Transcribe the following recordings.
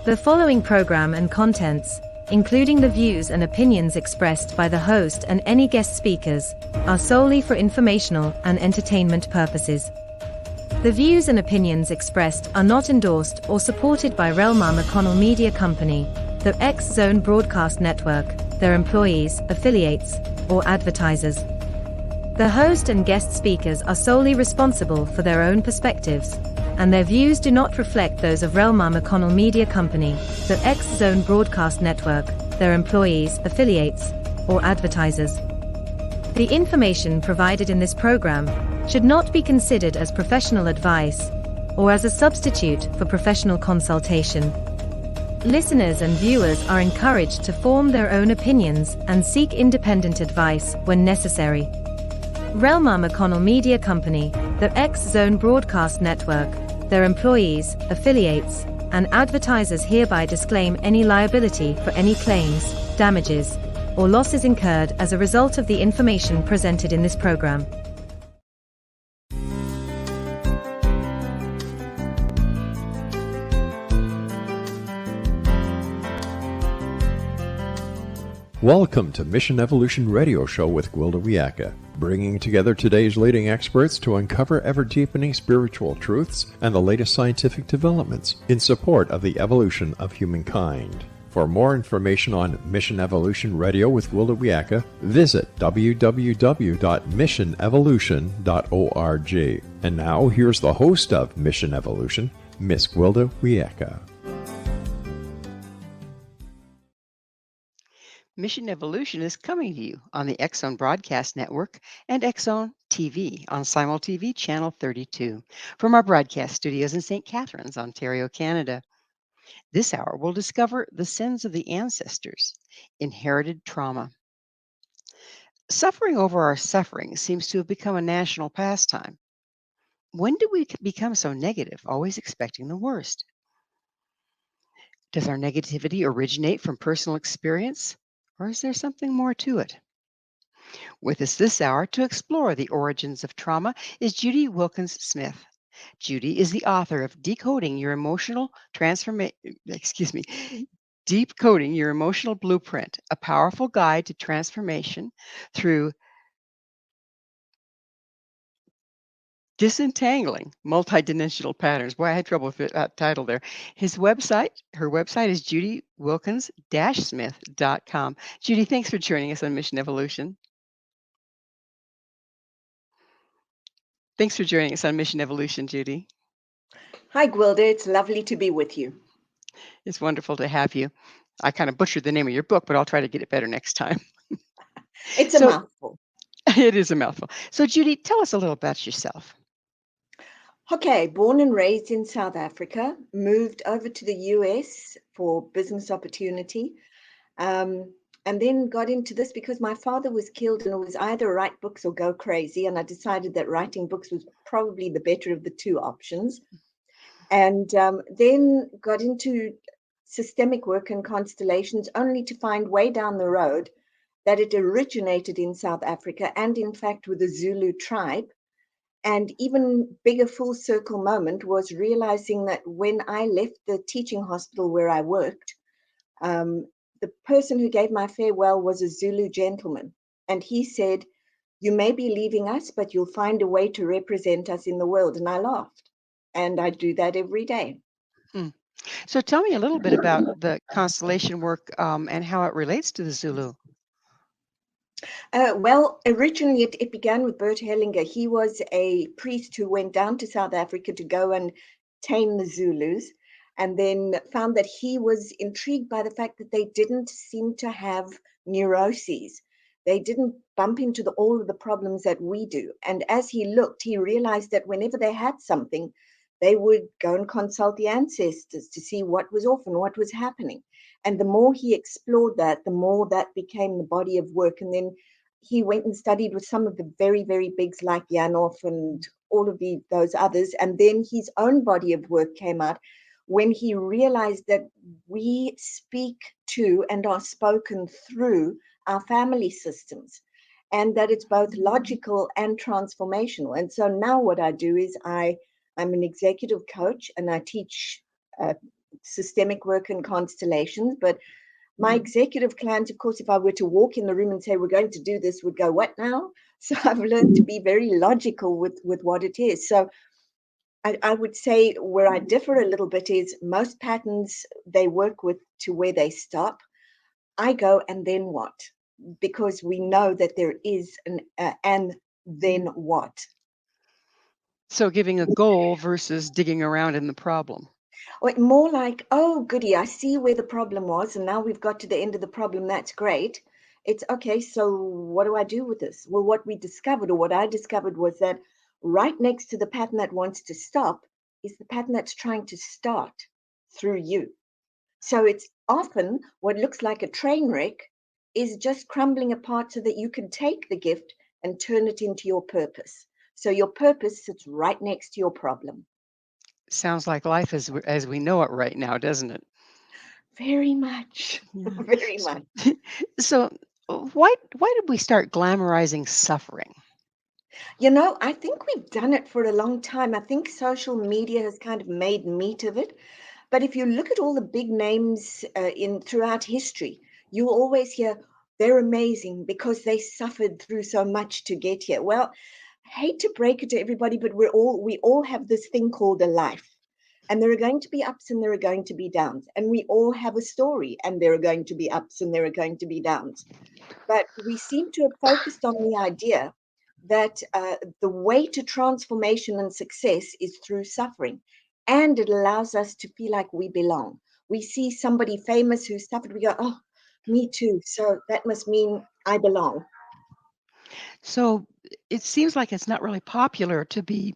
The following program and contents, including the views and opinions expressed by the host and any guest speakers, are solely for informational and entertainment purposes. The views and opinions expressed are not endorsed or supported by Relmar McConnell Media Company, the X Zone Broadcast Network, their employees, affiliates, or advertisers. The host and guest speakers are solely responsible for their own perspectives, and their views do not reflect those of Relmar McConnell Media Company, the X Zone Broadcast Network, their employees, affiliates, or advertisers. The information provided in this program should not be considered as professional advice or as a substitute for professional consultation. Listeners and viewers are encouraged to form their own opinions and seek independent advice when necessary. Relmar McConnell Media Company, the X Zone Broadcast Network, their employees, affiliates, and advertisers hereby disclaim any liability for any claims, damages, or losses incurred as a result of the information presented in this program. Welcome to Mission Evolution Radio Show with Gwilda Wiyaka, bringing together today's leading experts to uncover ever-deepening spiritual truths and the latest scientific developments in support of the evolution of humankind. For more information on Mission Evolution Radio with Gwilda Wiyaka, visit www.missionevolution.org. And now, here's the host of Mission Evolution, Miss Gwilda Wiyaka. Mission Evolution is coming to you on the X Zone Broadcast Network and X Zone TV on Simul TV Channel 32 from our broadcast studios in St. Catharines, Ontario, Canada. This hour we'll discover the sins of the ancestors, inherited trauma. Suffering over our suffering seems to have become a national pastime. When do we become so negative, always expecting the worst? Does our negativity originate from personal experience? Or is there something more to it? With us this hour to explore the origins of trauma is Judy Wilkins-Smith. Judy is the author of Decoding Your Emotional Decoding Your Emotional Blueprint, a powerful guide to transformation through Disentangling Multidimensional Patterns. Boy, I had trouble with that title there. Her website is judywilkins-smith.com. Judy, thanks for joining us on Mission Evolution. Thanks for joining us on Mission Evolution, Judy. Hi, Gwilda. It's lovely to be with you. It's wonderful to have you. I kind of butchered the name of your book, but I'll try to get it better next time. It's a mouthful. It is a mouthful. So, Judy, tell us a little about yourself. Okay, born and raised in South Africa, moved over to the US for business opportunity, and then got into this because my father was killed and it was either write books or go crazy, and I decided that writing books was probably the better of the two options. And then got into systemic work and constellations, only to find way down the road that it originated in South Africa and in fact with the Zulu tribe. And even bigger full circle moment was realizing that when I left the teaching hospital where I worked, the person who gave my farewell was a Zulu gentleman. And he said, "You may be leaving us, but you'll find a way to represent us in the world." And I laughed. And I do that every day. So tell me a little bit about the constellation work and how it relates to the Zulu. Well, originally it began with Bert Hellinger. He was a priest who went down to South Africa to go and tame the Zulus, and then found that he was intrigued by the fact that they didn't seem to have neuroses. They didn't bump into all of the problems that we do. And as he looked, he realized that whenever they had something, they would go and consult the ancestors to see what was off and what was happening. And the more he explored that, the more that became the body of work. And then he went and studied with some of the very, very bigs like Janov and all of those others. And then his own body of work came out when he realized that we speak to and are spoken through our family systems, and that it's both logical and transformational. And so now what I do is I'm an executive coach, and I teach systemic work and constellations, but my executive clients, of course, if I were to walk in the room and say, we're going to do this, would go, what now? So I've learned to be very logical with what it is. So I would say where I differ a little bit is most patterns, they work with to where they stop. I go, and then what? Because we know that there is an and then what? So giving a goal versus digging around in the problem. Or more like, oh, goody, I see where the problem was, and now we've got to the end of the problem. That's great. It's okay. So what do I do with this? Well, what we discovered, or what I discovered, was that right next to the pattern that wants to stop is the pattern that's trying to start through you. So it's often what looks like a train wreck is just crumbling apart so that you can take the gift and turn it into your purpose. So your purpose sits right next to your problem. Sounds like life as we know it right now, doesn't it? Very much. Yeah. Very So, much. so why did we start glamorizing suffering? I think we've done it for a long time. I think social media has kind of made meat of it. But if you look at all the big names in throughout history, you always hear they're amazing because they suffered through so much to get here. Well, I hate to break it to everybody, but we all have this thing called a life. And there are going to be ups and there are going to be downs. And we all have a story, and there are going to be ups and there are going to be downs. But we seem to have focused on the idea that the way to transformation and success is through suffering. And it allows us to feel like we belong. We see somebody famous who suffered, we go, oh, me too. So that must mean I belong. So it seems like it's not really popular to be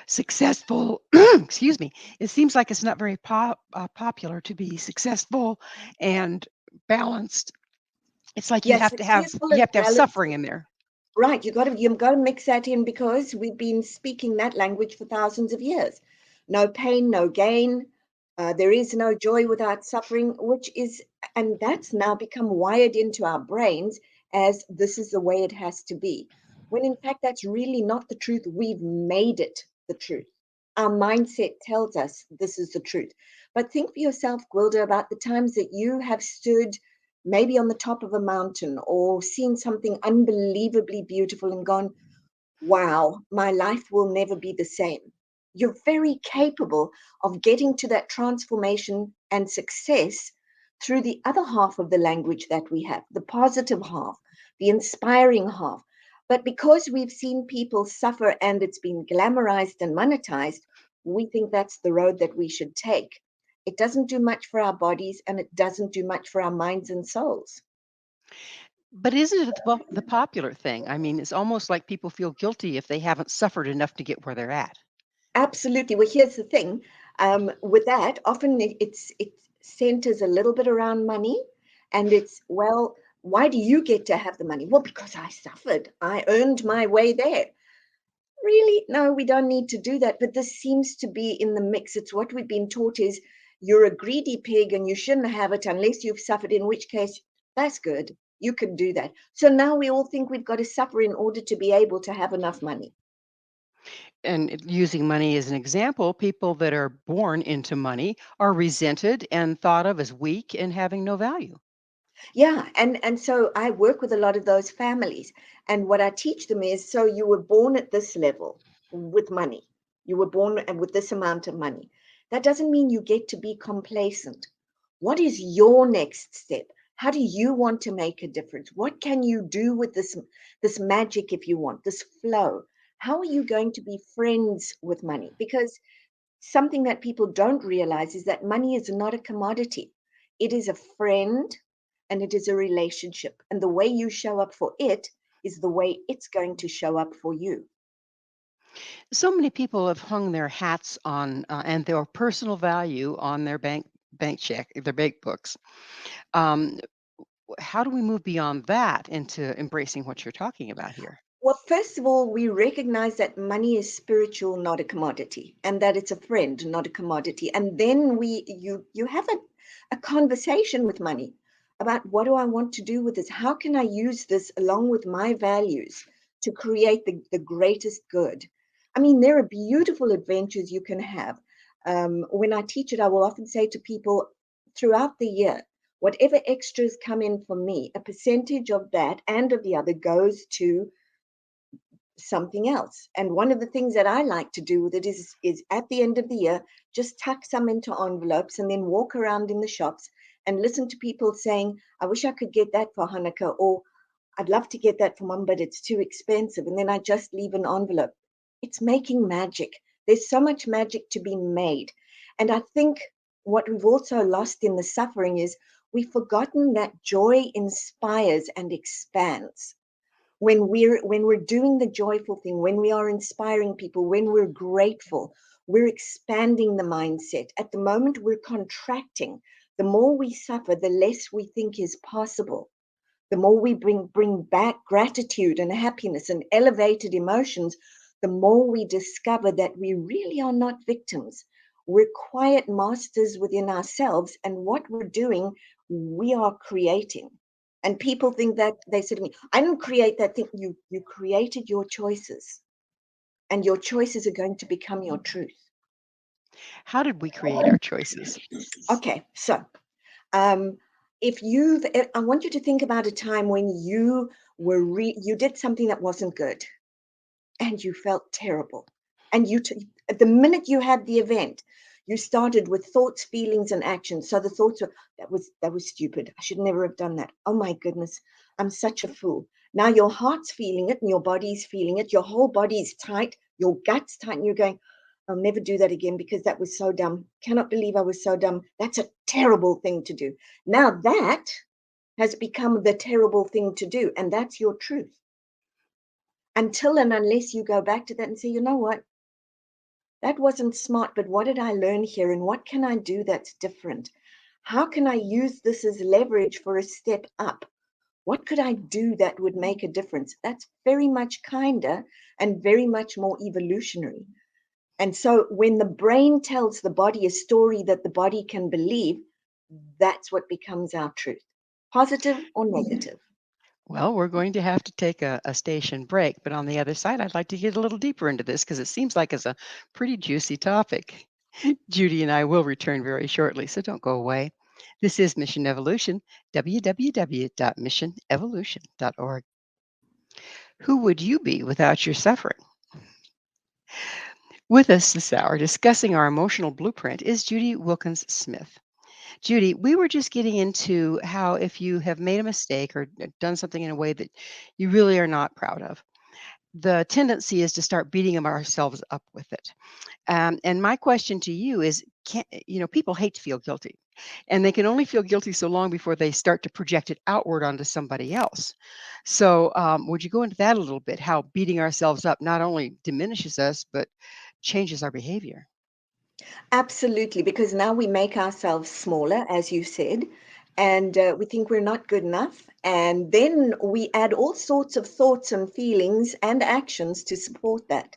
successful. Excuse me. It seems like it's not very popular to be successful and balanced. It's like Yes, successful you and have to have balanced. suffering in there. Right, you got to mix that in because we've been speaking that language for thousands of years. No pain, no gain. There is no joy without suffering, and that's now become wired into our brains as this is the way it has to be. When in fact, that's really not the truth. We've made it the truth. Our mindset tells us this is the truth. But think for yourself, Gwilda, about the times that you have stood maybe on the top of a mountain or seen something unbelievably beautiful and gone, wow, my life will never be the same. You're very capable of getting to that transformation and success through the other half of the language that we have, the positive half, the inspiring half. But because we've seen people suffer and it's been glamorized and monetized, we think that's the road that we should take. It doesn't do much for our bodies and it doesn't do much for our minds and souls. But isn't it the popular thing? I mean, it's almost like people feel guilty if they haven't suffered enough to get where they're at. Absolutely. Well, here's the thing. With that, often it centers a little bit around money, and it's, well, why do you get to have the money? Well, because I suffered. I earned my way there. Really? No, we don't need to do that. But this seems to be in the mix. It's what we've been taught is you're a greedy pig and you shouldn't have it unless you've suffered, in which case, that's good. You can do that. So now we all think we've got to suffer in order to be able to have enough money. And using money as an example, people that are born into money are resented and thought of as weak and having no value. Yeah, and so I work with a lot of those families, and what I teach them is, so you were born at this level with money. You were born with this amount of money. That doesn't mean you get to be complacent. What is your next step? How do you want to make a difference? What can you do with this magic if you want, this flow? How are you going to be friends with money? Because something that people don't realize is that money is not a commodity. It is a friend and it is a relationship. And the way you show up for it is the way it's going to show up for you. So many people have hung their hats on and their personal value on their bank check, their bank books. Um, how do we move beyond that into embracing what you're talking about here? Well, first of all, we recognize that money is spiritual, not a commodity, and that it's a friend, not a commodity. And then you have a conversation with money about what do I want to do with this? How can I use this along with my values to create the greatest good? I mean, there are beautiful adventures you can have. When I teach it, I will often say to people throughout the year, whatever extras come in for me, a percentage of that and of the other goes to something else. And one of the things that I like to do with it is at the end of the year, just tuck some into envelopes and then walk around in the shops and listen to people saying, I wish I could get that for Hanukkah, or I'd love to get that for Mum, but it's too expensive. And then I just leave an envelope. It's making magic. There's so much magic to be made. And I think what we've also lost in the suffering is we've forgotten that joy inspires and expands. When we're doing the joyful thing, when we are inspiring people, when we're grateful, we're expanding the mindset. At the moment, we're contracting. The more we suffer, the less we think is possible. The more we bring back gratitude and happiness and elevated emotions, the more we discover that we really are not victims. We're quiet masters within ourselves, and what we're doing, we are creating. And people think that they say to me, I didn't create that thing. You created your choices, and your choices are going to become your truth. How did we create our choices? Okay, so um, I want you to think about a time when you did something that wasn't good, and you felt terrible. And the minute you had the event, you started with thoughts, feelings, and actions. So the thoughts were, that was stupid. I should never have done that. Oh my goodness, I'm such a fool. Now your heart's feeling it and your body's feeling it. Your whole body's tight, your gut's tight, and you're going, I'll never do that again because that was so dumb. Cannot believe I was so dumb. That's a terrible thing to do. Now that has become the terrible thing to do, and that's your truth. Until and unless you go back to that and say, you know what, that wasn't smart, but what did I learn here? And what can I do that's different? How can I use this as leverage for a step up? What could I do that would make a difference? That's very much kinder and very much more evolutionary. And so when the brain tells the body a story that the body can believe, that's what becomes our truth, positive or negative. Well, we're going to have to take a station break, but on the other side, I'd like to get a little deeper into this because it seems like it's a pretty juicy topic. Judy and I will return very shortly, so don't go away. This is Mission Evolution, www.missionevolution.org. Who would you be without your suffering? With us this hour discussing our emotional blueprint is Judy Wilkins-Smith. Judy, we were just getting into how if you have made a mistake or done something in a way that you really are not proud of, the tendency is to start beating ourselves up with it. And my question to you is, people hate to feel guilty, and they can only feel guilty so long before they start to project it outward onto somebody else. So, would you go into that a little bit? How beating ourselves up not only diminishes us, but changes our behavior? Absolutely, because now we make ourselves smaller, as you said, and we think we're not good enough. And then we add all sorts of thoughts and feelings and actions to support that.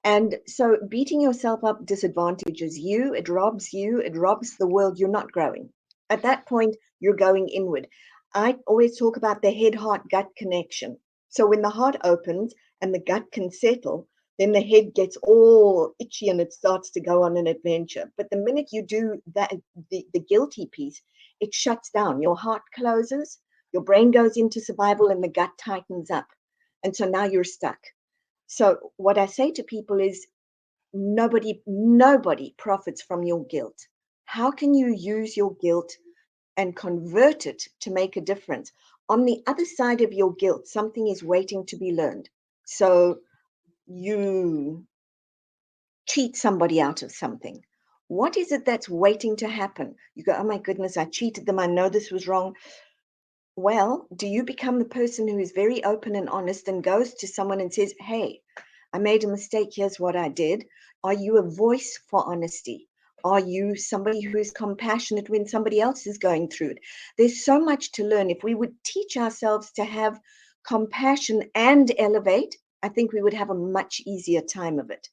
And so beating yourself up disadvantages you, it robs the world. You're not growing. At that point, you're going inward. I always talk about the head heart gut connection. So when the heart opens and the gut can settle, then the head gets all itchy and it starts to go on an adventure. But the minute you do that, the guilty piece, it shuts down. Your heart closes, your brain goes into survival, and the gut tightens up. And so now you're stuck. So what I say to people is nobody profits from your guilt. How can you use your guilt and convert it to make a difference? On the other side of your guilt, something is waiting to be learned. So you cheat somebody out of something. What is it that's waiting to happen? You go, oh my goodness, I cheated them. I know this was wrong. Well, do you become the person who is very open and honest and goes to someone and says, hey, I made a mistake. Here's what I did. Are you a voice for honesty? Are you somebody who is compassionate when somebody else is going through it? There's so much to learn. If we would teach ourselves to have compassion and elevate, I think we would have a much easier time of it.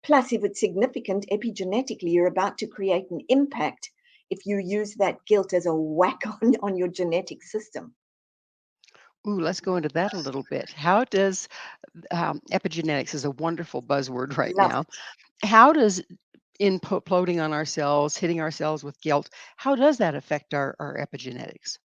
Plus, if it's significant epigenetically, you're about to create an impact if you use that guilt as a whack on your genetic system. Ooh, let's go into that a little bit. How does epigenetics is a wonderful buzzword right Love now. it. How does imploding on ourselves, hitting ourselves with guilt. How does that affect our epigenetics?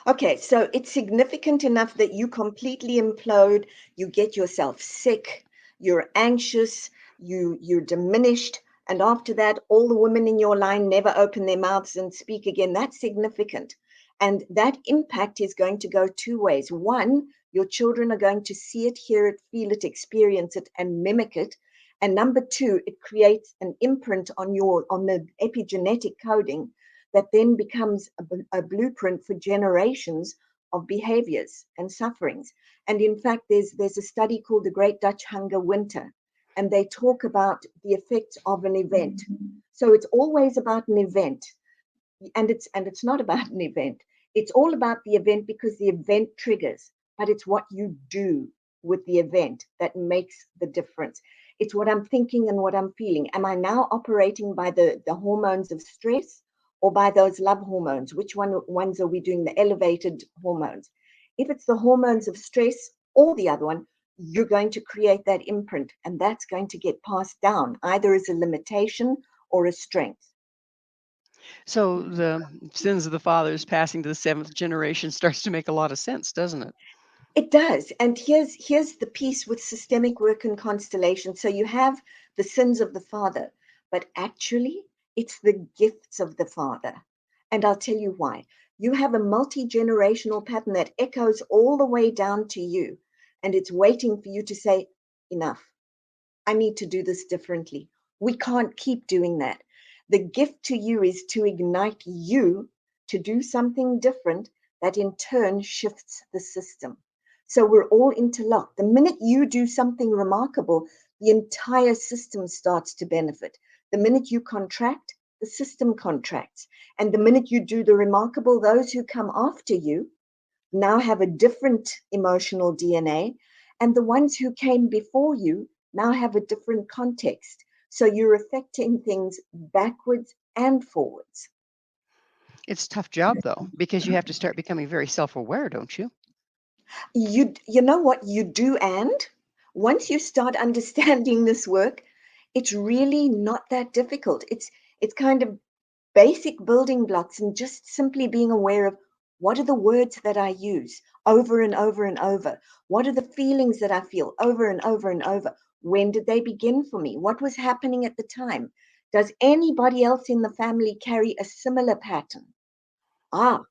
Okay, so it's significant enough that you completely implode, you get yourself sick, you're anxious, you're diminished, and after that, all the women in your line never open their mouths and speak again. That's significant. And that impact is going to go two ways. One, your children are going to see it, hear it, feel it, experience it, and mimic it. And number two, it creates an imprint on the epigenetic coding that then becomes a blueprint for generations of behaviors and sufferings. And in fact, there's a study called the Great Dutch Hunger Winter, and they talk about the effects of an event. So it's always about an event, and it's not about an event. It's all about the event because the event triggers, but it's what you do with the event that makes the difference. It's what I'm thinking and what I'm feeling. Am I now operating by the hormones of stress or by those love hormones? Which ones are we doing, the elevated hormones? If it's the hormones of stress or the other one, you're going to create that imprint, and that's going to get passed down either as a limitation or a strength. So the sins of the fathers passing to the seventh generation starts to make a lot of sense, doesn't it? It does. And here's the piece with systemic work and constellation. So you have the sins of the father, but actually it's the gifts of the father. And I'll tell you why. You have a multi-generational pattern that echoes all the way down to you, and it's waiting for you to say, enough. I need to do this differently. We can't keep doing that. The gift to you is to ignite you to do something different that in turn shifts the system. So we're all interlocked. The minute you do something remarkable, the entire system starts to benefit. The minute you contract, the system contracts. And the minute you do the remarkable, those who come after you now have a different emotional DNA. And the ones who came before you now have a different context. So you're affecting things backwards and forwards. It's a tough job though, because you have to start becoming very self-aware, don't you? You know what you do, and once you start understanding this work, it's really not that difficult. It's kind of basic building blocks and just simply being aware of what are the words that I use over and over and over? What are the feelings that I feel over and over and over? When did they begin for me? What was happening at the time? Does anybody else in the family carry a similar pattern? Ah,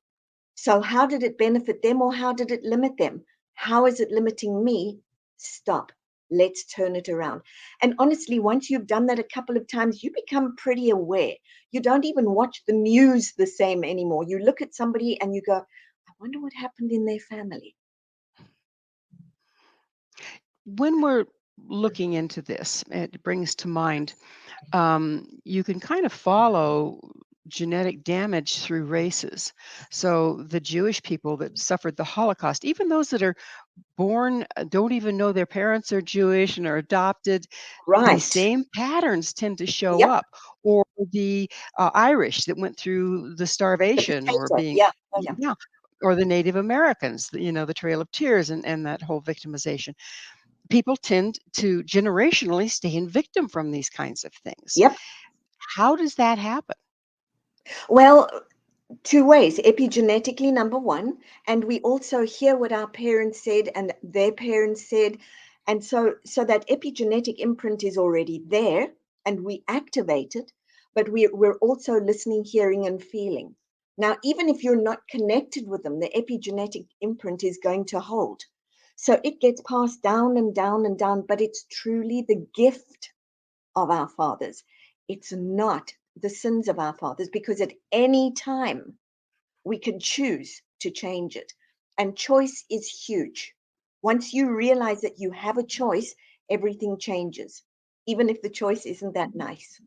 so how did it benefit them or how did it limit them? How is it limiting me? Stop. Let's turn it around. And honestly, once you've done that a couple of times, you become pretty aware. You don't even watch the news the same anymore. You look at somebody and you go, I wonder what happened in their family. When we're looking into this, it brings to mind you can kind of follow genetic damage through races. So the Jewish people that suffered the Holocaust, even those that are born, don't even know their parents are Jewish and are adopted, these Right. same patterns tend to show Yep. up. Or the Irish that went through the The starvation or potato. being, Yeah. Yeah. Yeah. yeah, or the Native Americans, the Trail of Tears and that whole victimization. People tend to generationally stay in victim from these kinds of things. Yep. How does that happen? Well, two ways, epigenetically, number one, and we also hear what our parents said and their parents said. And so that epigenetic imprint is already there and we activate it, but we're also listening, hearing, and feeling. Now, even if you're not connected with them, the epigenetic imprint is going to hold. So it gets passed down and down and down, but it's truly the gift of our fathers. It's not the sins of our fathers because at any time we can choose to change it. And choice is huge. Once you realize that you have a choice, everything changes, even if the choice isn't that nice.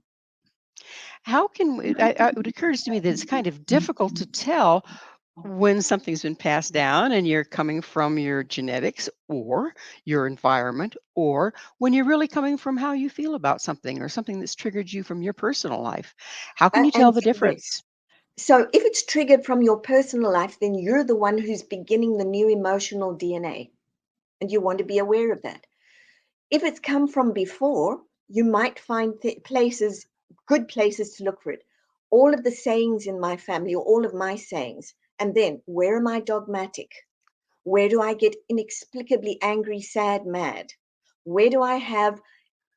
How can it occurs to me that it's kind of difficult to tell when something's been passed down and you're coming from your genetics or your environment, or when you're really coming from how you feel about something or something that's triggered you from your personal life. How can you tell And the yes. difference? So if it's triggered from your personal life, then you're the one who's beginning the new emotional DNA. And you want to be aware of that. If it's come from before, you might find places good places to look for it. All of the sayings in my family, or all of my sayings. And then, where am I dogmatic? Where do I get inexplicably angry, sad, mad? Where do I have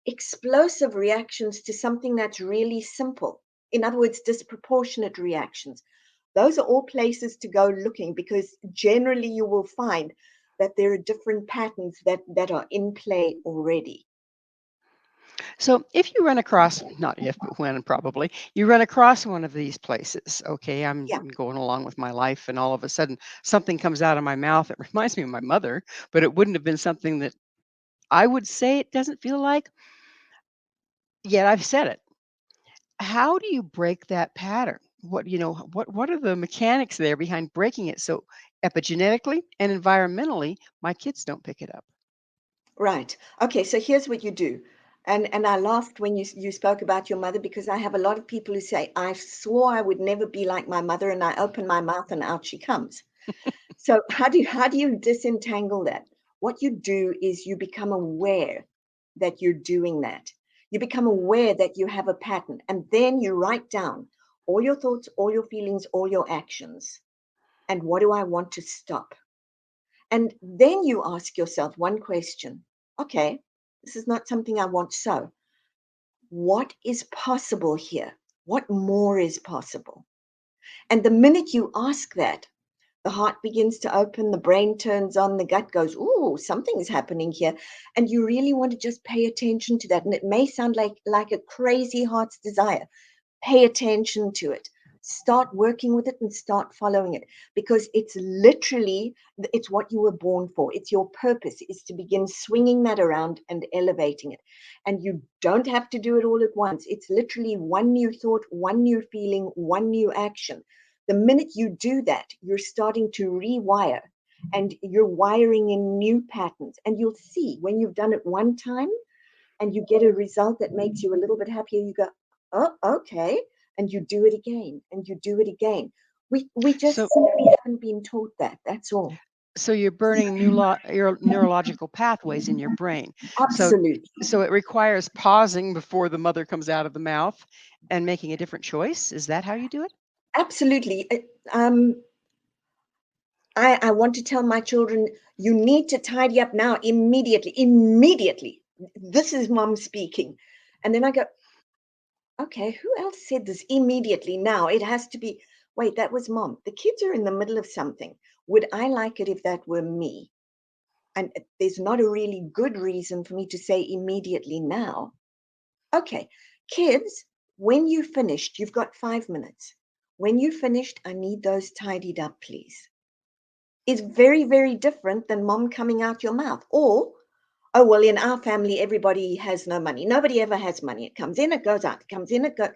explosive reactions to something that's really simple? In other words, disproportionate reactions. Those are all places to go looking, because generally you will find that there are different patterns that are in play already. So if you run across, not if, but when probably, you run across one of these places, okay, I'm Yeah, going along with my life and all of a sudden something comes out of my mouth that reminds me of my mother, but it wouldn't have been something that I would say it doesn't feel like, yet I've said it. How do you break that pattern? What are the mechanics there behind breaking it so epigenetically and environmentally my kids don't pick it up? right. Okay, so here's what you do. And I laughed when you spoke about your mother, because I have a lot of people who say, I swore I would never be like my mother, and I open my mouth and out she comes. So how do you disentangle that? What you do is you become aware that you're doing that. You become aware that you have a pattern, and then you write down all your thoughts, all your feelings, all your actions. And what do I want to stop? And then you ask yourself one question. Okay, this is not something I want. So, what is possible here? What more is possible? And the minute you ask that, the heart begins to open, the brain turns on, the gut goes, ooh, something's happening here. And you really want to just pay attention to that. And it may sound like a crazy heart's desire. Pay attention to it. Start working with it and start following it, because it's what you were born for. It's your purpose is to begin swinging that around and elevating it. And you don't have to do it all at once. It's literally one new thought, one new feeling, one new action. The minute you do that, you're starting to rewire, and you're wiring in new patterns. And you'll see when you've done it one time and you get a result that makes you a little bit happier, you go, oh, okay. And you do it again and you do it again. We just So simply haven't been taught that. That's all. so you're burning your neurological pathways in your brain. So Absolutely. so it requires pausing before the mother comes out of the mouth and making a different choice. Is that how you do it? Absolutely. I want to tell my children, you need to tidy up now, immediately, immediately. This is mom speaking. And then I go, okay, who else said this immediately now? It has to be, wait, that was mom. The kids are in the middle of something. Would I like it if that were me? And there's not a really good reason for me to say immediately now. Okay, kids, when you finished, you've got 5 minutes. When you finished, I need those tidied up, please. It's very, very different than mom coming out your mouth. Or, oh, well, in our family, everybody has no money. Nobody ever has money. It comes in, it goes out. It comes in, it goes.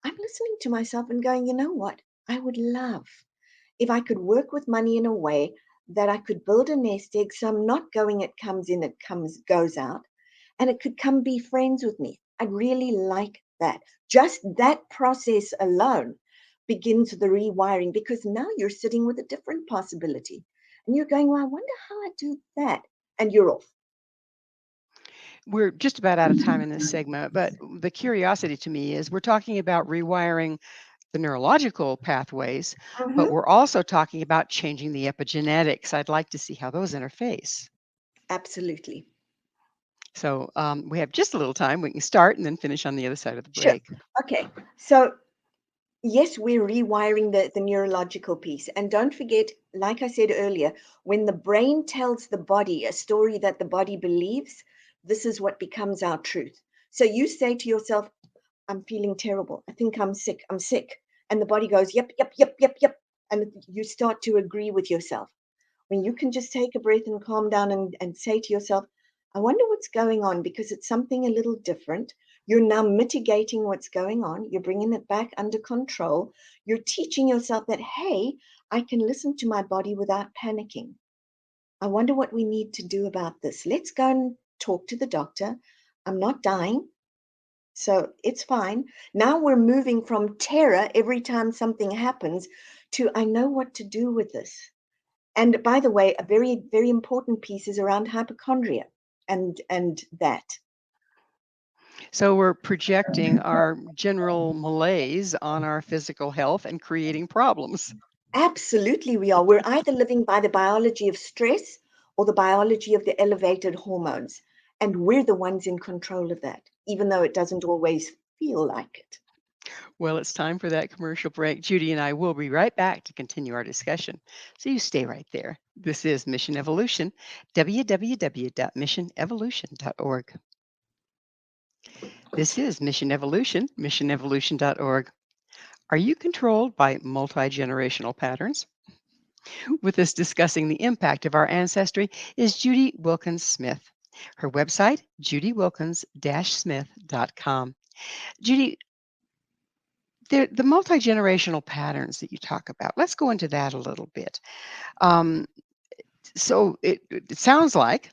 I'm listening to myself and going, you know what? I would love if I could work with money in a way that I could build a nest egg, so I'm not going, it comes in, it comes, goes out, and it could come be friends with me. I'd really like that. Just that process alone begins the rewiring, because now you're sitting with a different possibility. And you're going, well, I wonder how I do that. And you're off. We're just about out of time in this segment, but the curiosity to me is we're talking about rewiring the neurological pathways, but Mhm. we're also talking about changing the epigenetics. I'd like to see how those interface. Absolutely. So we have just a little time. We can start and then finish on the other side of the Sure. break. Okay. So yes, we're rewiring the neurological piece. And don't forget, like I said earlier, when the brain tells the body a story that the body believes, this is what becomes our truth. So you say to yourself, I'm feeling terrible. I think I'm sick. I'm sick. And the body goes, yep, yep, yep, yep, yep. And you start to agree with yourself. When you can just take a breath and calm down and say to yourself, I wonder what's going on, because it's something a little different. You're now mitigating what's going on. You're bringing it back under control. You're teaching yourself that, hey, I can listen to my body without panicking. I wonder what we need to do about this. Let's go and talk to the doctor. I'm not dying, so it's fine. Now we're moving from terror every time something happens to, I know what to do with this. And by the way, a very, very important piece is around hypochondria and that. So we're projecting our general malaise on our physical health and creating problems. Absolutely, we are. We're either living by the biology of stress or the biology of the elevated hormones. And we're the ones in control of that, even though it doesn't always feel like it. Well, it's time for that commercial break. Judy and I will be right back to continue our discussion. So you stay right there. This is Mission Evolution, www.missionevolution.org. This is Mission Evolution, missionevolution.org. Are you controlled by multi-generational patterns? With us discussing the impact of our ancestry is Judy Wilkins-Smith. Her website, judywilkins-smith.com. Judy, the multi-generational patterns that you talk about, let's go into that a little bit. Um, so it sounds like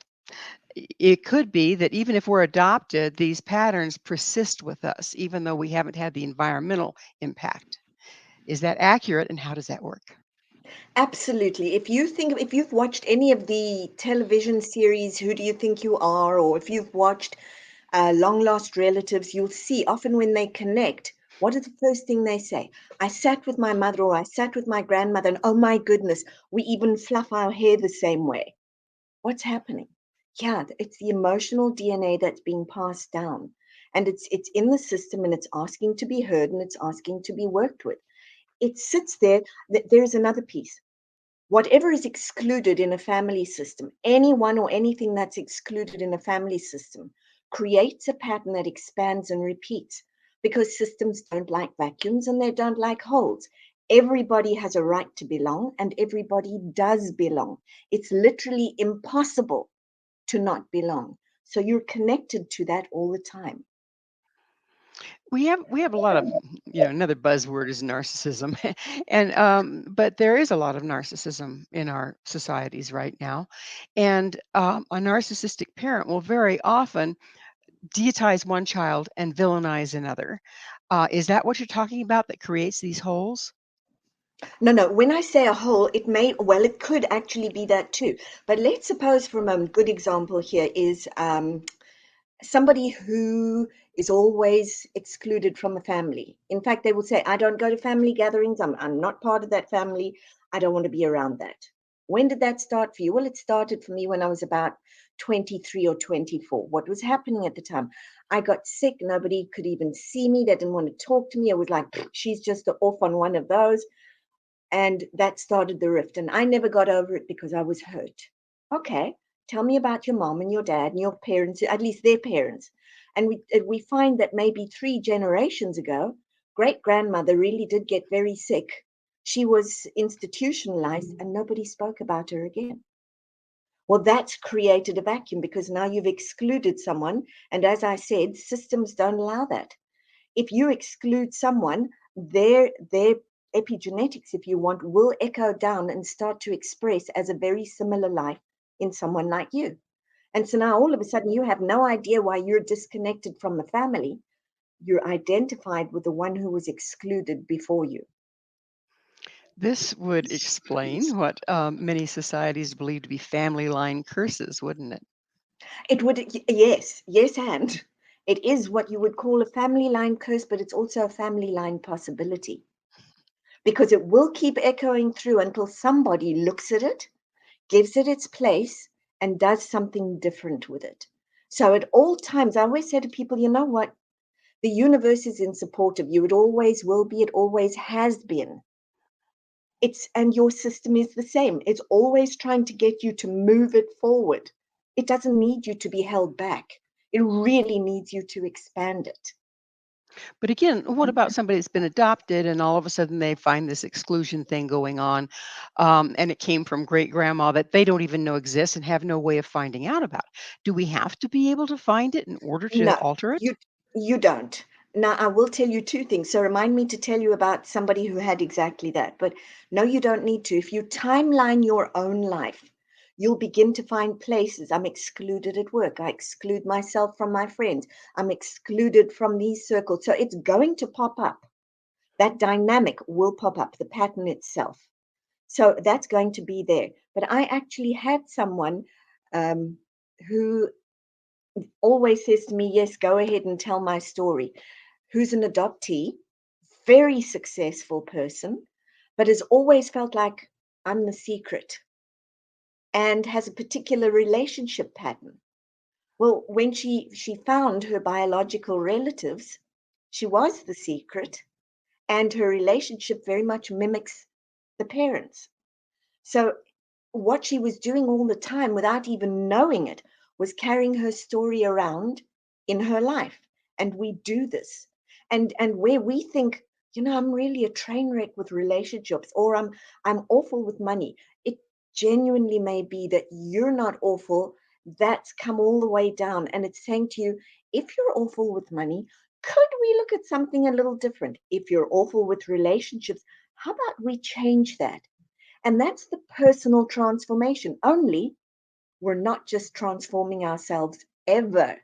it could be that even if we're adopted, these patterns persist with us, even though we haven't had the environmental impact. Is that accurate, and how does that work? Absolutely. If you've watched any of the television series, Who Do You Think You Are, or if you've watched long lost relatives, you'll see often when they connect, what is the first thing they say? I sat with my mother or I sat with my grandmother, and oh my goodness, we even fluff our hair the same way. What's happening? Yeah, it's the emotional DNA that's being passed down. And it's in the system and it's asking to be heard and it's asking to be worked with. It sits there. There's another piece. Whatever is excluded in a family system, anyone or anything that's excluded in a family system, creates a pattern that expands and repeats because systems don't like vacuums and they don't like holes. Everybody has a right to belong and everybody does belong. It's literally impossible to not belong. So you're connected to that all the time. We have a lot of, another buzzword is narcissism, and but there is a lot of narcissism in our societies right now, and a narcissistic parent will very often deitize one child and villainize another. Is that what you're talking about that creates these holes? No, no. When I say a whole, well, it could actually be that too. But let's suppose for a moment, good example here is somebody who is always excluded from a family. In fact, they will say, I don't go to family gatherings. I'm not part of that family. I don't want to be around that. When did that start for you? Well, it started for me when I was about 23 or 24. What was happening at the time? I got sick. Nobody could even see me. They didn't want to talk to me. I was like, she's just off on one of those. And that started the rift. And I never got over it because I was hurt. Okay, tell me about your mom and your dad and your parents, at least their parents. And we find that maybe 3 generations ago, great grandmother really did get very sick. She was institutionalized and nobody spoke about her again. Well, that's created a vacuum because now you've excluded someone. And as I said, systems don't allow that. If you exclude someone, their epigenetics, if you want, will echo down and start to express as a very similar life in someone like you. And so now all of a sudden you have no idea why you're disconnected from the family. You're identified with the one who was excluded before you. This would explain what many societies believe to be family line curses, wouldn't it? It would, yes, yes, and it is what you would call a family line curse, but it's also a family line possibility because it will keep echoing through until somebody looks at it, gives it its place, and does something different with it. So at all times, I always say to people, you know what? The universe is in support of you. It always will be. It always has been. And your system is the same. It's always trying to get you to move it forward. It doesn't need you to be held back. It really needs you to expand it. But again, what about somebody that's been adopted and all of a sudden they find this exclusion thing going on, and it came from great grandma that they don't even know exists and have no way of finding out about? Do we have to be able to find it in order to No, alter it? you don't. Now, I will tell you 2 things. So remind me to tell you about somebody who had exactly that. But no, you don't need to. If you timeline your own life, you'll begin to find places. I'm excluded at work. I exclude myself from my friends. I'm excluded from these circles. So it's going to pop up. That dynamic will pop up, the pattern itself. So that's going to be there. But I actually had someone um, who always says to me, yes, go ahead and tell my story, who's an adoptee, very successful person, but has always felt like I'm the secret and has a particular relationship pattern. Well, when she found her biological relatives, she was the secret, and her relationship very much mimics the parents. So what she was doing all the time without even knowing it was carrying her story around in her life. And we do this. And where we think, I'm really a train wreck with relationships, or I'm awful with money, it genuinely may be that you're not awful. That's come all the way down. And it's saying to you, if you're awful with money, could we look at something a little different? If you're awful with relationships, how about we change that? And that's the personal transformation. Only we're not just transforming ourselves ever,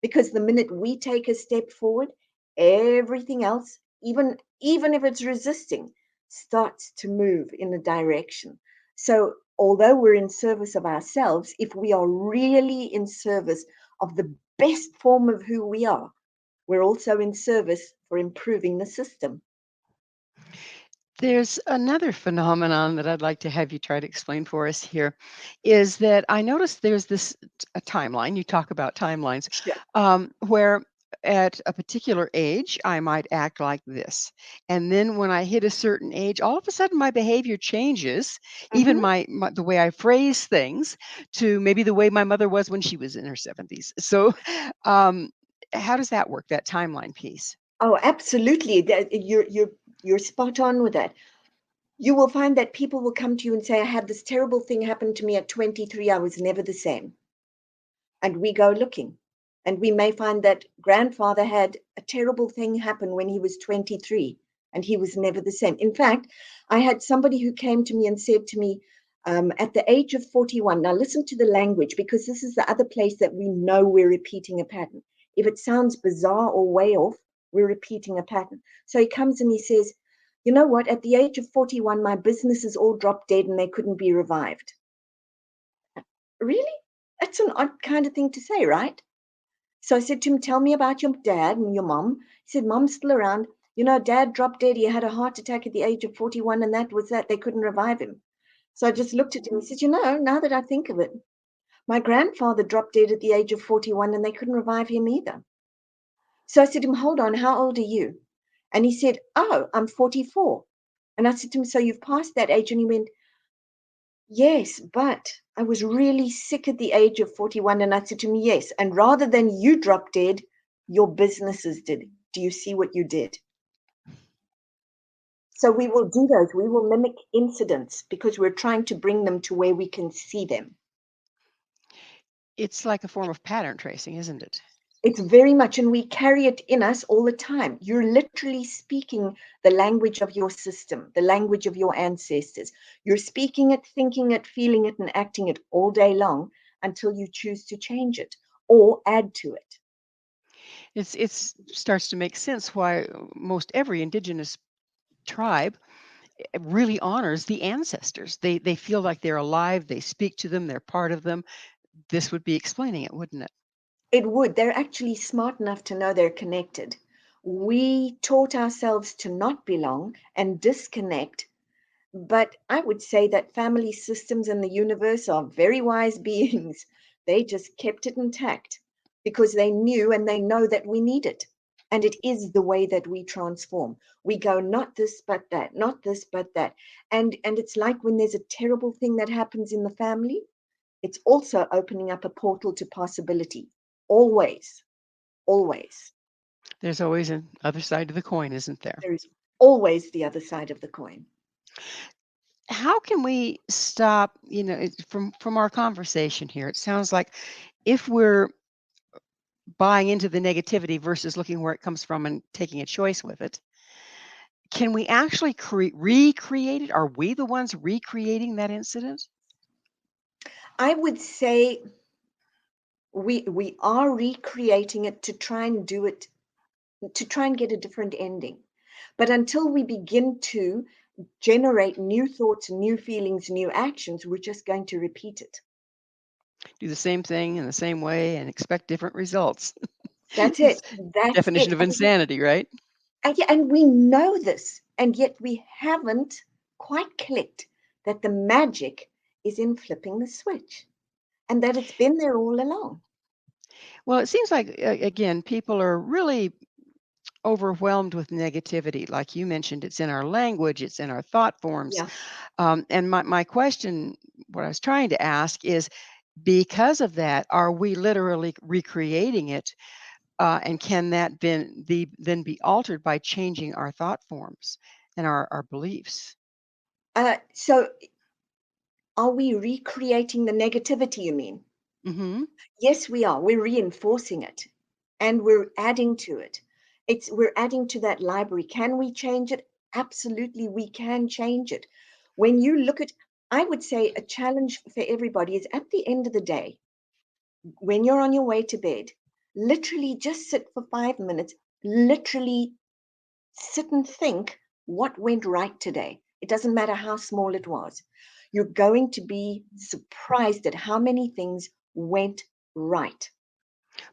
because the minute we take a step forward, everything else, even if it's resisting, starts to move in a direction. So although we're in service of ourselves, if we are really in service of the best form of who we are, we're also in service for improving the system. There's another phenomenon that I'd like to have you try to explain for us here, is that I noticed there's this a timeline. You talk about timelines, Sure. where at a particular age I might act like this, and then when I hit a certain age, all of a sudden my behavior changes, even Mhm. my the way I phrase things, to maybe the way my mother was when she was in her 70s. So, um, how does that work? That timeline piece? Oh, absolutely. You're spot on with that. You will find that people will come to you and say, I had this terrible thing happen to me at 23. I was never the same. And we go looking. And we may find that grandfather had a terrible thing happen when he was 23 and he was never the same. In fact, I had somebody who came to me and said to me, at the age of 41, now listen to the language, because this is the other place that we know we're repeating a pattern. If it sounds bizarre or way off, we're repeating a pattern. So he comes and he says, you know what, at the age of 41, my businesses all dropped dead and they couldn't be revived. Really? That's an odd kind of thing to say, right? So I said to him, tell me about your dad and your mom. He said, mom's still around. Dad dropped dead. He had a heart attack at the age of 41, and that was that. They couldn't revive him. So I just looked at him and said, now that I think of it, my grandfather dropped dead at the age of 41, and they couldn't revive him either. So I said to him, hold on, how old are you? And he said, oh, I'm 44. And I said to him, so you've passed that age? And he went, yes, but I was really sick at the age of 41. And I said to him, yes. And rather than you drop dead, your businesses did. Do you see what you did? So we will do those. We will mimic incidents because we're trying to bring them to where we can see them. It's like a form of pattern tracing, isn't it? It's very much, and we carry it in us all the time. You're literally speaking the language of your system, the language of your ancestors. You're speaking it, thinking it, feeling it, and acting it all day long until you choose to change it or add to it. It's starts to make sense why most every indigenous tribe really honors the ancestors. They feel like they're alive, they speak to them, they're part of them. This would be explaining it, wouldn't it? It would. They're actually smart enough to know they're connected. We taught ourselves to not belong and disconnect. But I would say that family systems in the universe are very wise beings. They just kept it intact because they knew and they know that we need it. And it is the way that we transform. We go not this but that, not this but that. And it's like when there's a terrible thing that happens in the family, it's also opening up a portal to possibility. Always, always. There's always an other side to the coin, isn't there? There is always the other side of the coin. How can we stop, from our conversation here, it sounds like if we're buying into the negativity versus looking where it comes from and taking a choice with it, can we actually recreate it? Are we the ones recreating that incident? I would say we are recreating it to try and do it, to try and get a different ending. But until we begin to generate new thoughts, new feelings, new actions, we're just going to repeat it. Do the same thing in the same way and expect different results. That's It's it. That's definition it. of insanity, right? And we know this, and yet we haven't quite clicked that the magic is in flipping the switch and that it's been there all along. Well, it seems like, again, people are really overwhelmed with negativity. Like you mentioned, it's in our language, it's in our thought forms. Yeah. And my question, what I was trying to ask is, because of that, are we literally recreating it? And can that then be altered by changing our thought forms and our beliefs? So are we recreating the negativity, you mean? Hmm. Yes, we are. We're reinforcing it and we're adding to it. We're adding to that library. Can we change it? Absolutely, we can change it. When you look at, I would say a challenge for everybody is at the end of the day, when you're on your way to bed, literally just sit for 5 minutes, literally sit and think what went right today. It doesn't matter how small it was. You're going to be surprised at how many things went right.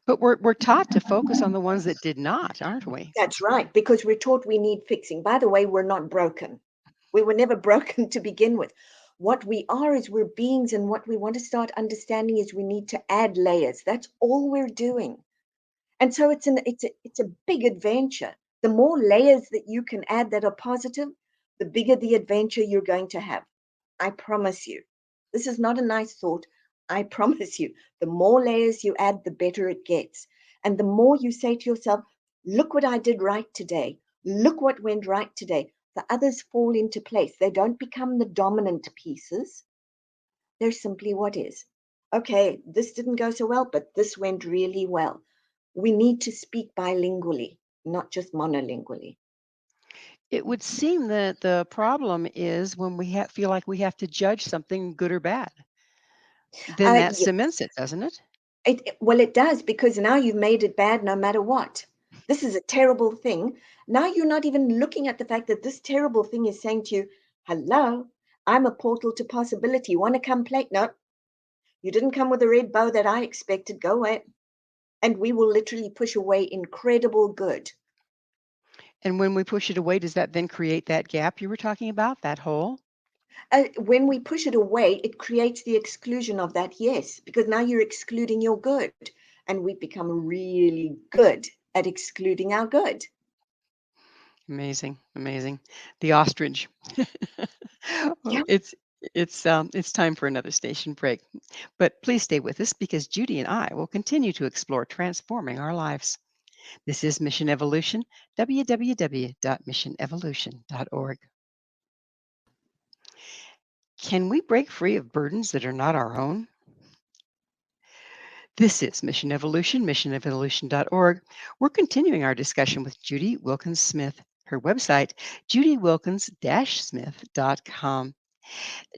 But we're taught to focus on the ones that did not, aren't we? That's right, because we're taught we need fixing. By the way, we're not broken. We were never broken to begin with. What we are is we're beings, and what we want to start understanding is we need to add layers. That's all we're doing. And so it's a big adventure. The more layers that you can add that are positive, the bigger the adventure you're going to have. I promise you. This is not a nice thought. I promise you. The more layers you add, the better it gets. And the more you say to yourself, look what I did right today. Look what went right today. The others fall into place. They don't become the dominant pieces. They're simply what is. Okay, this didn't go so well, but this went really well. We need to speak bilingually, not just monolingually. It would seem that the problem is when we feel like we have to judge something good or bad. Then that Yes, cements it, doesn't it? well, it does because now you've made it bad no matter what. This is a terrible thing. Now you're not even looking at the fact that this terrible thing is saying to you, hello, I'm a portal to possibility. Want to come play? No, you didn't come with a red bow that I expected. Go away. And we will literally push away incredible good. And when we push it away, does that then create that gap you were talking about, that hole? When we push it away, it creates the exclusion of that, yes, because now you're excluding your good. And we've become really good at excluding our good. Amazing, amazing. The ostrich. Yeah. Well, it's time for another station break. But please stay with us because Judy and I will continue to explore transforming our lives. This is Mission Evolution, www.missionevolution.org. Can we break free of burdens that are not our own? This is Mission Evolution, missionevolution.org. We're continuing our discussion with Judy Wilkins-Smith. Her website, judywilkins-smith.com.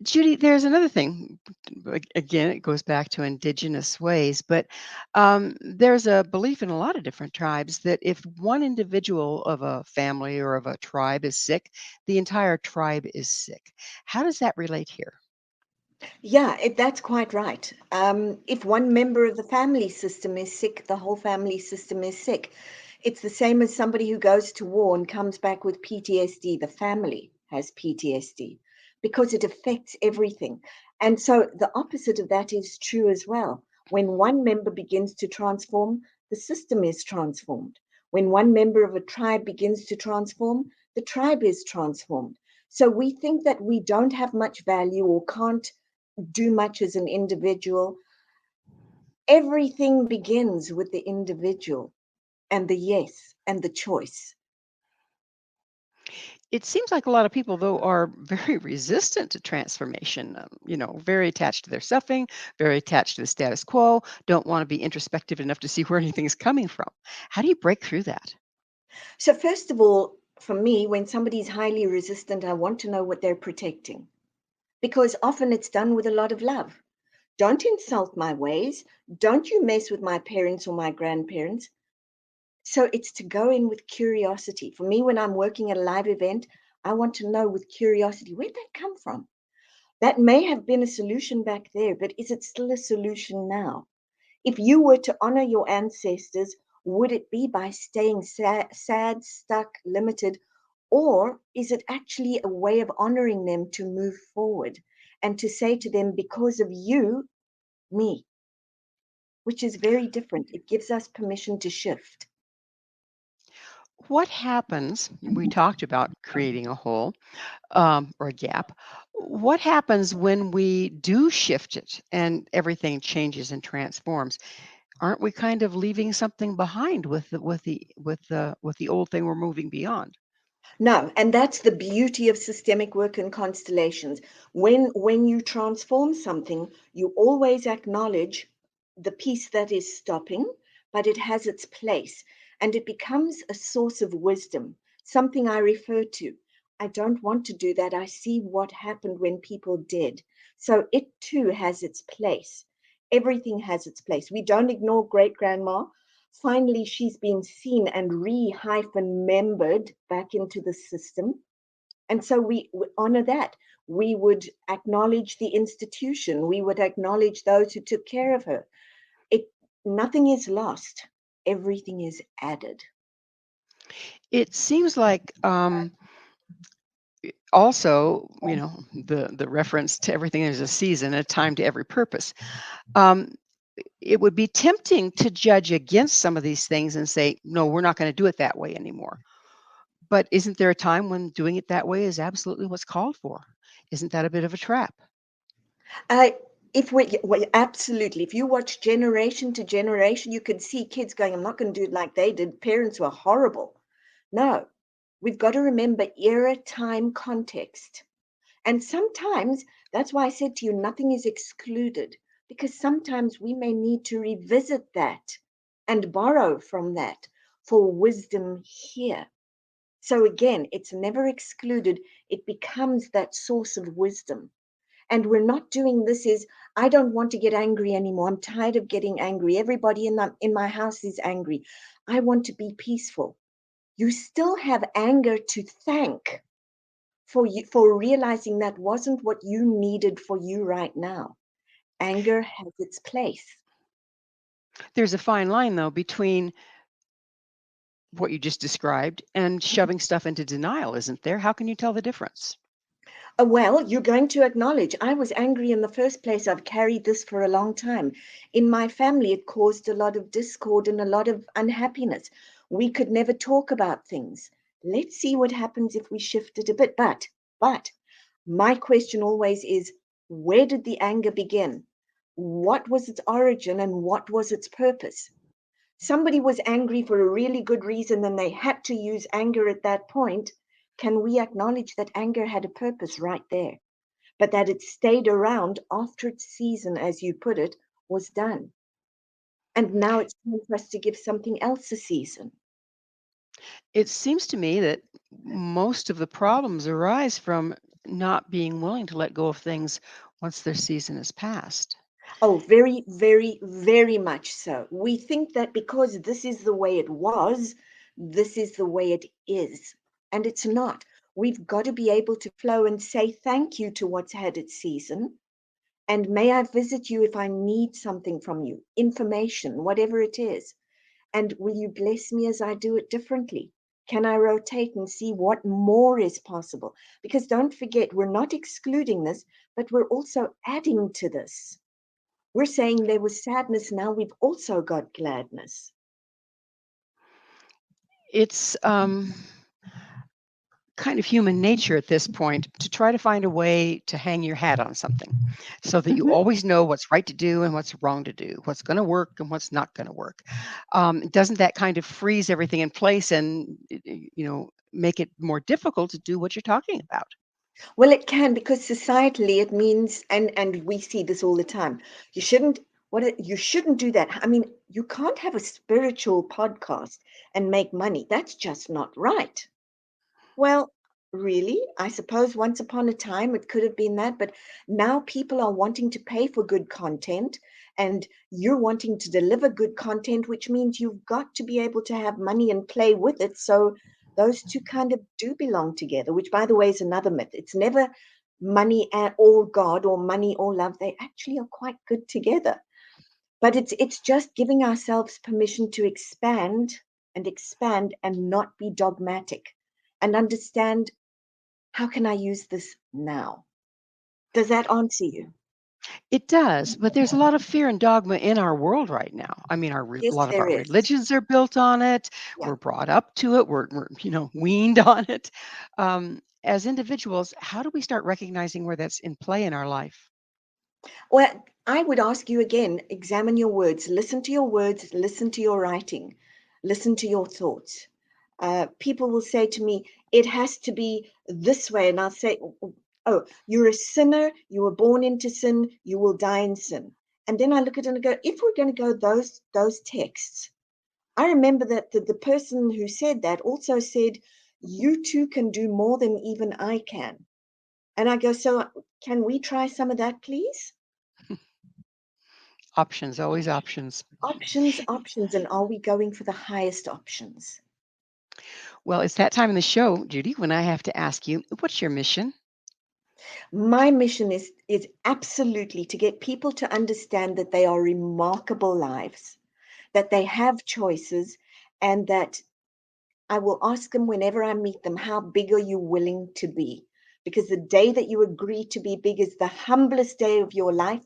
Judy, there's another thing. Again, it goes back to indigenous ways, but there's a belief in a lot of different tribes that if one individual of a family or of a tribe is sick, the entire tribe is sick. How does that relate here? Yeah, that's quite right. If one member of the family system is sick, the whole family system is sick. It's the same as somebody who goes to war and comes back with PTSD. The family has PTSD because it affects everything. And so the opposite of that is true as well. When one member begins to transform, the system is transformed. When one member of a tribe begins to transform, the tribe is transformed. So we think that we don't have much value or can't do much as an individual. Everything begins with the individual and the yes and the choice. It seems like a lot of people, though, are very resistant to transformation, very attached to their suffering, very attached to the status quo, don't want to be introspective enough to see where anything's coming from. How do you break through that? So, first of all, for me, when somebody's highly resistant, I want to know what they're protecting because often it's done with a lot of love. Don't insult my ways. Don't you mess with my parents or my grandparents. So, it's to go in with curiosity. For me, when I'm working at a live event, I want to know with curiosity where'd that come from? That may have been a solution back there, but is it still a solution now? If you were to honor your ancestors, would it be by staying sad, stuck, limited, or is it actually a way of honoring them to move forward and to say to them, because of you, me, which is very different. It gives us permission to shift. What happens? We talked about creating a hole or a gap. What happens when we do shift it and everything changes and transforms? Aren't we kind of leaving something behind with the old thing we're moving beyond? No, and that's the beauty of systemic work and constellations. When you transform something, you always acknowledge the piece that is stopping, but it has its place and it becomes a source of wisdom, something I refer to. I don't want to do that. I see what happened when people did. So it too has its place. Everything has its place. We don't ignore great grandma. Finally, she's been seen and re-membered back into the system. And so we honor that. We would acknowledge the institution. We would acknowledge those who took care of her. It Nothing is lost. Everything is added. It seems like also, the reference to everything is a season, a time to every purpose. Um, it would be tempting to judge against some of these things and say, no, we're not going to do it that way anymore. But isn't there a time when doing it that way is absolutely what's called for? Isn't that a bit of a trap? Uh, if we absolutely, if you watch generation to generation, you could see kids going, I'm not going to do it like they did. Parents were horrible. No, we've got to remember era, time, context. And sometimes that's why I said to you, nothing is excluded, because sometimes we may need to revisit that and borrow from that for wisdom here. So again, it's never excluded. It becomes that source of wisdom. And we're not doing this is, I don't want to get angry anymore. I'm tired of getting angry. Everybody in my house is angry. I want to be peaceful. You still have anger to thank for you for realizing that wasn't what you needed for you right now. Anger has its place. There's a fine line, though, between what you just described and shoving stuff into denial, isn't there? How can you tell the difference? Well, you're going to acknowledge I was angry in the first place. I've carried this for a long time. In my family, it caused a lot of discord and a lot of unhappiness. We could never talk about things. Let's see what happens if we shift it a bit. But my question always is, where did the anger begin? What was its origin and what was its purpose? Somebody was angry for a really good reason and they had to use anger at that point. Can we acknowledge that anger had a purpose right there, but that it stayed around after its season, as you put it, was done? And now it's time for us to give something else a season. It seems to me that most of the problems arise from not being willing to let go of things once their season is past. Oh, very, very, very much so. We think that because this is the way it was, this is the way it is. And it's not. We've got to be able to flow and say thank you to what's had its season. And may I visit you if I need something from you, information, whatever it is. And will you bless me as I do it differently? Can I rotate and see what more is possible? Because don't forget, we're not excluding this, but we're also adding to this. We're saying there was sadness, now we've also got gladness. It's kind of human nature at this point to try to find a way to hang your hat on something so that you Mhm. always know what's right to do and what's wrong to do, what's going to work and what's not going to work. Doesn't that kind of freeze everything in place and, make it more difficult to do what you're talking about? Well, it can, because societally it means, and we see this all the time. You shouldn't you shouldn't do that. I mean, you can't have a spiritual podcast and make money. That's just not right. Well, really? I suppose once upon a time it could have been that, but now people are wanting to pay for good content and you're wanting to deliver good content, which means you've got to be able to have money and play with it. So those two kind of do belong together, which by the way is another myth. It's never money or God, or money or love. They actually are quite good together. But it's just giving ourselves permission to expand and not be dogmatic, and understand, how can I use this now? Does that answer you? It does, but there's a lot of fear and dogma in our world right now. I mean, a Yes, lot of there our is. religions are built on it. Yeah. We're brought up to it. We're weaned on it. As individuals, how do we start recognizing where that's in play in our life? Well, I would ask you again, examine your words, listen to your writing, listen to your thoughts. People will say to me, it has to be this way. And I'll say, oh, you're a sinner. You were born into sin. You will die in sin. And then I look at it and go, if we're going to go those texts, I remember that the person who said that also said, you too can do more than even I can. And I go, so can we try some of that, please? Options, always options. Options. And are we going for the highest options? Well, it's that time in the show, Judy, when I have to ask you, what's your mission? My mission is absolutely to get people to understand that they are remarkable lives, that they have choices, and that I will ask them whenever I meet them, how big are you willing to be? Because the day that you agree to be big is the humblest day of your life.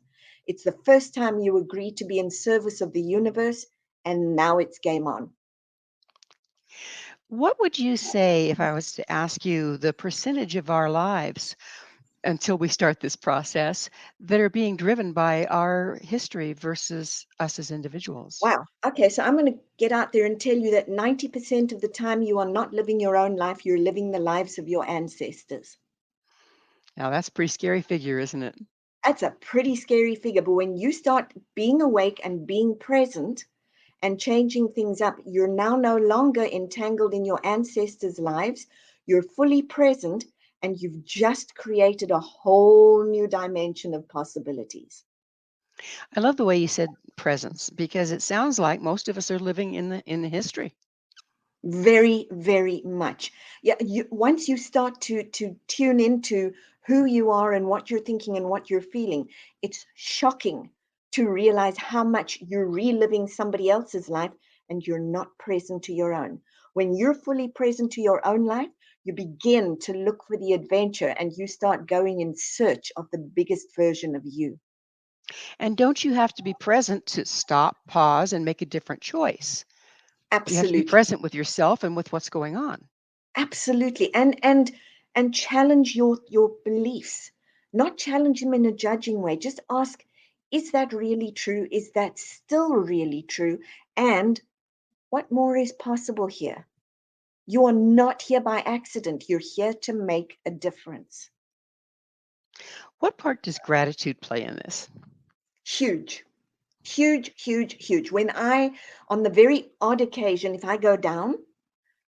It's the first time you agree to be in service of the universe, and now it's game on. What would you say if I was to ask you the percentage of our lives until we start this process that are being driven by our history versus us as individuals? Wow. Okay, so I'm going to get out there and tell you that 90% of the time you are not living your own life, you're living the lives of your ancestors. Now, that's a pretty scary figure, isn't it? That's a pretty scary figure. But when you start being awake and being present and changing things up, you're now no longer entangled in your ancestors' lives. You're fully present, and you've just created a whole new dimension of possibilities. I love the way you said presence because it sounds like most of us are living in the history. Very, very much. Yeah, once you start to tune into who you are and what you're thinking and what you're feeling, it's shocking to realize how much you're reliving somebody else's life and you're not present to your own. When you're fully present to your own life, you begin to look for the adventure and you start going in search of the biggest version of you. And don't you have to be present to stop, pause, and make a different choice? You have to be Absolutely. present with yourself and with what's going on. Absolutely. And challenge your beliefs. Not challenge them in a judging way. Just ask, is that really true? Is that still really true? And what more is possible here? You are not here by accident. You're here to make a difference. What part does gratitude play in this? Huge. Huge, huge, huge. On the very odd occasion, if I go down,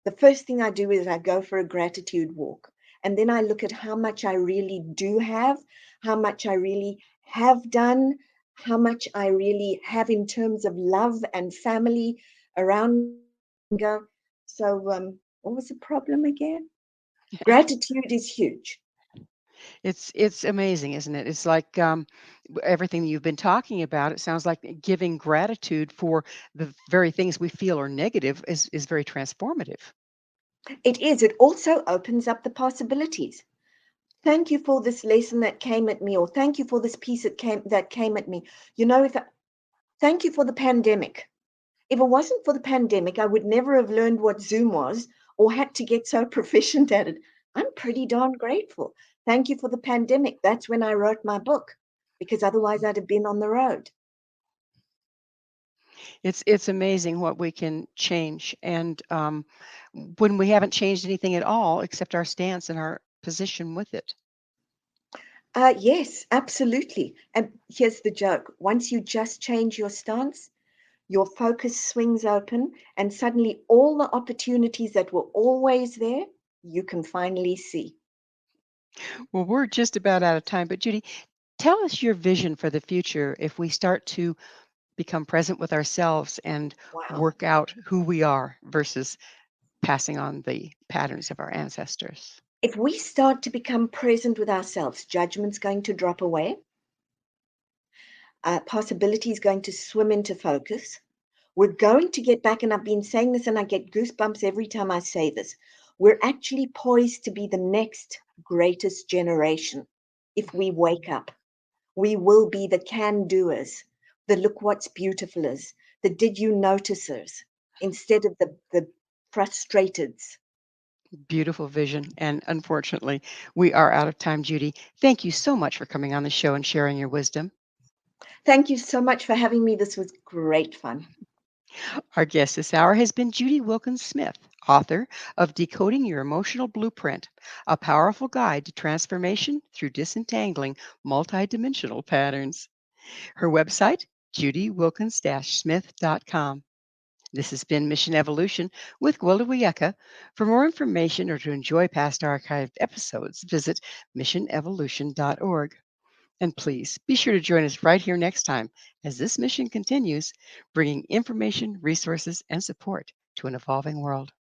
the first thing I do is I go for a gratitude walk. And then I look at how much I really do have, how much I really have done, how much I really have in terms of love and family around me. And go, so what was the problem again? Gratitude is huge. It's amazing, isn't it? It's like everything that you've been talking about. It sounds like giving gratitude for the very things we feel are negative is very transformative. It is. It also opens up the possibilities. Thank you for this lesson that came at me, or thank you for this piece that came at me. You know, thank you for the pandemic. If it wasn't for the pandemic, I would never have learned what Zoom was or had to get so proficient at it. I'm pretty darn grateful. Thank you for the pandemic. That's when I wrote my book, because otherwise I'd have been on the road. It's amazing what we can change, and when we haven't changed anything at all except our stance and our position with it. Yes, absolutely. And here's the joke: once you just change your stance, your focus swings open, and suddenly all the opportunities that were always there, you can finally see. Well, we're just about out of time, but Judy, tell us your vision for the future if we start to become present with ourselves and Wow. work out who we are versus passing on the patterns of our ancestors. If we start to become present with ourselves, judgment's going to drop away. Possibility is going to swim into focus. We're going to get back, and I've been saying this and I get goosebumps every time I say this. We're actually poised to be the next greatest generation if we wake up. We will be the can-doers, the look what's beautifulers, the did you noticers, instead of the frustrateds. Beautiful vision. And unfortunately, we are out of time, Judy. Thank you so much for coming on the show and sharing your wisdom. Thank you so much for having me. This was great fun. Our guest this hour has been Judy Wilkins-Smith, author of Decoding Your Emotional Blueprint, a powerful guide to transformation through disentangling multidimensional patterns. Her website, judywilkins-smith.com. This has been Mission Evolution with Gwilda Wiyaka. For more information or to enjoy past archived episodes, visit missionevolution.org. And please be sure to join us right here next time as this mission continues, bringing information, resources, and support to an evolving world.